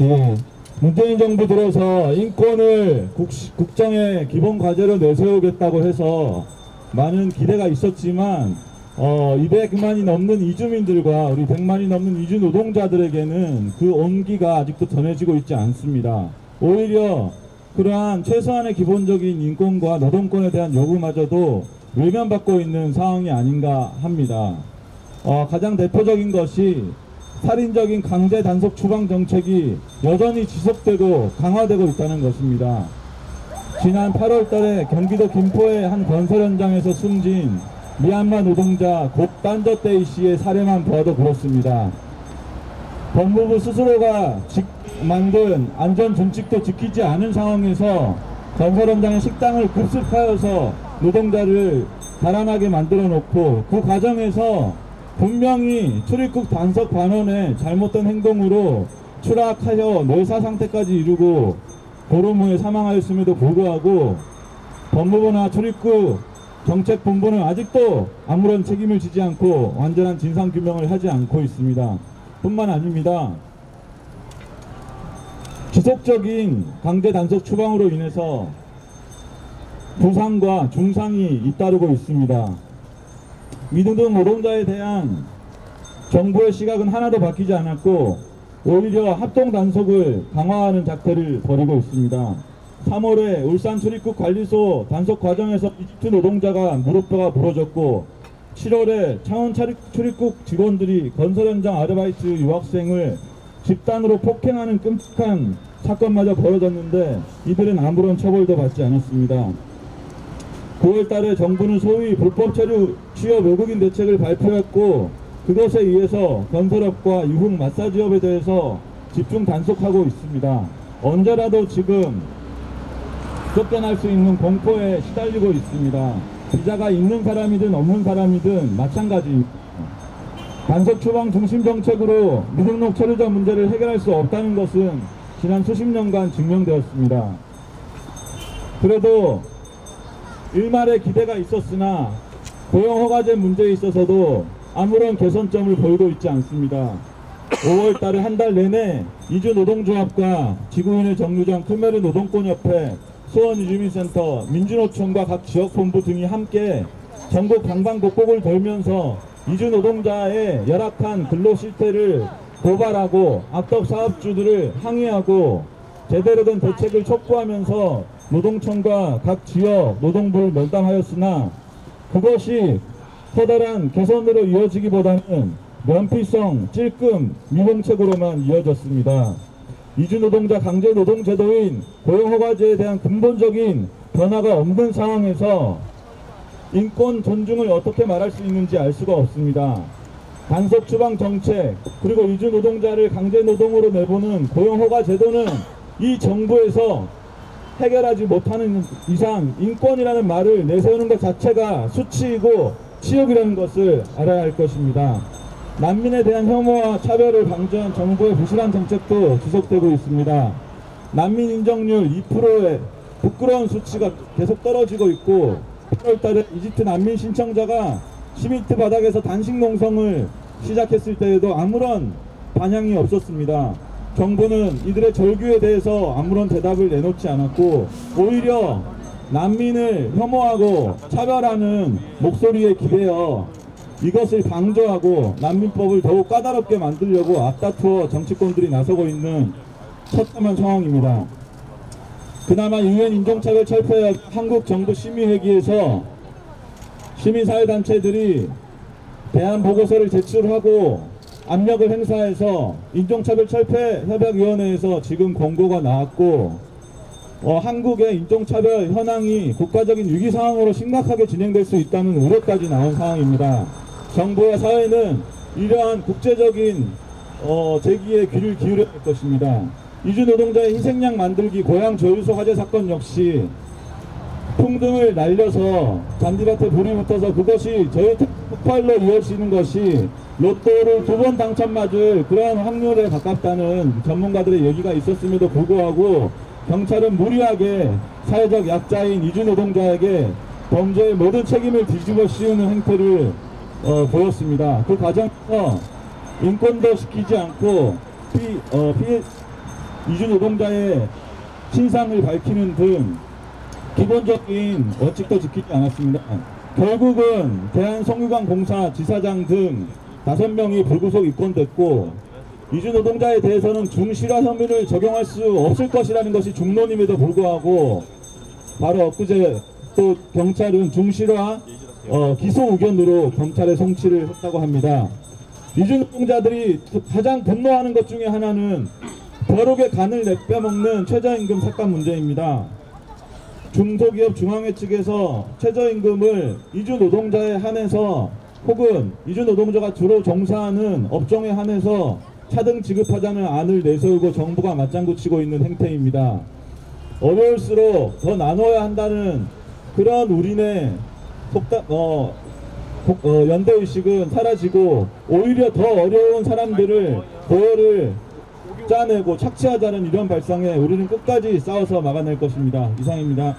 예, 문재인 정부 들어서 인권을 국정의 기본 과제로 내세우겠다고 해서 많은 기대가 있었지만 200만이 넘는 이주민들과 우리 100만이 넘는 이주 노동자들에게는 그 온기가 아직도 전해지고 있지 않습니다. 오히려 그러한 최소한의 기본적인 인권과 노동권에 대한 요구마저도 외면받고 있는 상황이 아닌가 합니다. 가장 대표적인 것이 살인적인 강제 단속 추방 정책이 여전히 지속되고 강화되고 있다는 것입니다. 지난 8월 달에 경기도 김포의 한 건설 현장에서 숨진 미얀마 노동자 곱단저떼이 씨의 사례만 보아도 그렇습니다. 법무부 스스로가 만든 안전준칙도 지키지 않은 상황에서 건설 현장의 식당을 급습하여서 노동자를 달아나게 만들어 놓고 그 과정에서 분명히 출입국 단속 반원의 잘못된 행동으로 추락하여 뇌사 상태까지 이르고 보름 후에 사망하였음에도 불구하고 법무부나 출입국 정책본부는 아직도 아무런 책임을 지지 않고 완전한 진상규명을 하지 않고 있습니다. 뿐만 아닙니다. 지속적인 강제 단속 추방으로 인해서 부상과 중상이 잇따르고 있습니다. 미등등 노동자에 대한 정부의 시각은 하나도 바뀌지 않았고 오히려 합동 단속을 강화하는 작태를 벌이고 있습니다. 3월에 울산 출입국 관리소 단속 과정에서 이집트 노동자가 무릎뼈가 부러졌고 7월에 창원 출입국 직원들이 건설 현장 아르바이트 유학생을 집단으로 폭행하는 끔찍한 사건마저 벌어졌는데 이들은 아무런 처벌도 받지 않았습니다. 9월 달에 정부는 소위 불법 체류 취업 외국인 대책을 발표했고 그것에 의해서 건설업과 유흥 마사지업에 대해서 집중 단속하고 있습니다. 언제라도 지금 쫓겨날 수 있는 공포에 시달리고 있습니다. 비자가 있는 사람이든 없는 사람이든 마찬가지입니다. 단속 추방 중심 정책으로 미등록 체류자 문제를 해결할 수 없다는 것은 지난 수십 년간 증명되었습니다. 그래도 일말의 기대가 있었으나 고용허가제 문제에 있어서도 아무런 개선점을 보이고 있지 않습니다. 5월 달에 한 달 내내 이주노동조합과 지구인의 정류장 크메르 노동권협회, 수원이주민센터, 민주노총과 각 지역본부 등이 함께 전국 방방곡곡을 돌면서 이주노동자의 열악한 근로실태를 고발하고 악덕 사업주들을 항의하고 제대로 된 대책을 촉구하면서 노동청과 각 지역 노동부를 면담하였으나 그것이 커다란 개선으로 이어지기보다는 면피성, 찔끔, 미봉책으로만 이어졌습니다. 이주노동자 강제노동제도인 고용허가제에 대한 근본적인 변화가 없는 상황에서 인권 존중을 어떻게 말할 수 있는지 알 수가 없습니다. 단속 추방 정책 그리고 이주노동자를 강제노동으로 내보는 고용허가제도는 이 정부에서 해결하지 못하는 이상 인권이라는 말을 내세우는 것 자체가 수치이고 치욕이라는 것을 알아야 할 것입니다. 난민에 대한 혐오와 차별을 방지한 정부의 부실한 정책도 지속되고 있습니다. 난민 인정률 2%의 부끄러운 수치가 계속 떨어지고 있고 8월 달에 이집트 난민 신청자가 시미트 바닥에서 단식 농성을 시작했을 때에도 아무런 반향이 없었습니다. 정부는 이들의 절규에 대해서 아무런 대답을 내놓지 않았고 오히려 난민을 혐오하고 차별하는 목소리에 기대어 이것을 방조하고 난민법을 더욱 까다롭게 만들려고 앞다투어 정치권들이 나서고 있는 처참한 상황입니다. 그나마 유엔 인종차별 철폐 한국 정부 심의회기에서 시민사회단체들이 대안 보고서를 제출하고 압력을 행사해서 인종차별 철폐 협약위원회에서 지금 공고가 나왔고 한국의 인종차별 현황이 국가적인 위기상황으로 심각하게 진행될 수 있다는 우려까지 나온 상황입니다. 정부와 사회는 이러한 국제적인 제기에 귀를 기울여야 할 것입니다. 이주노동자의 희생양 만들기 고향 조유소 화재 사건 역시 풍등을 날려서 잔디밭에 불이 붙어서 그것이 저희 폭발로 이어지는 것이 로또를 2번 당첨맞을 그러한 확률에 가깝다는 전문가들의 얘기가 있었음에도 불구하고 경찰은 무리하게 사회적 약자인 이주노동자에게 범죄의 모든 책임을 뒤집어 씌우는 행태를 보였습니다. 그 과정에서 인권도 지키지 않고 이주 노동자의 신상을 밝히는 등 기본적인 원칙도 지키지 않았습니다. 결국은 대한석유관공사 지사장 등 5명이 불구속 입건됐고, 이주 노동자에 대해서는 중실화 혐의를 적용할 수 없을 것이라는 것이 중론임에도 불구하고 바로 엊그제 또 경찰은 중실화 기소 의견으로 검찰에 송치를 했다고 합니다. 이주 노동자들이 가장 분노하는 것 중에 하나는 벼룩의 간을 내빼먹는 최저임금 삭감 문제입니다. 중소기업 중앙회 측에서 최저임금을 이주 노동자에 한해서 혹은 이주 노동자가 주로 종사하는 업종에 한해서 차등 지급하자는 안을 내세우고 정부가 맞장구 치고 있는 행태입니다. 어려울수록 더 나눠야 한다는 그런 우리네 연대의식은 사라지고 오히려 더 어려운 사람들을 보혈을 짜내고 착취하자는 이런 발상에 우리는 끝까지 싸워서 막아낼 것입니다. 이상입니다.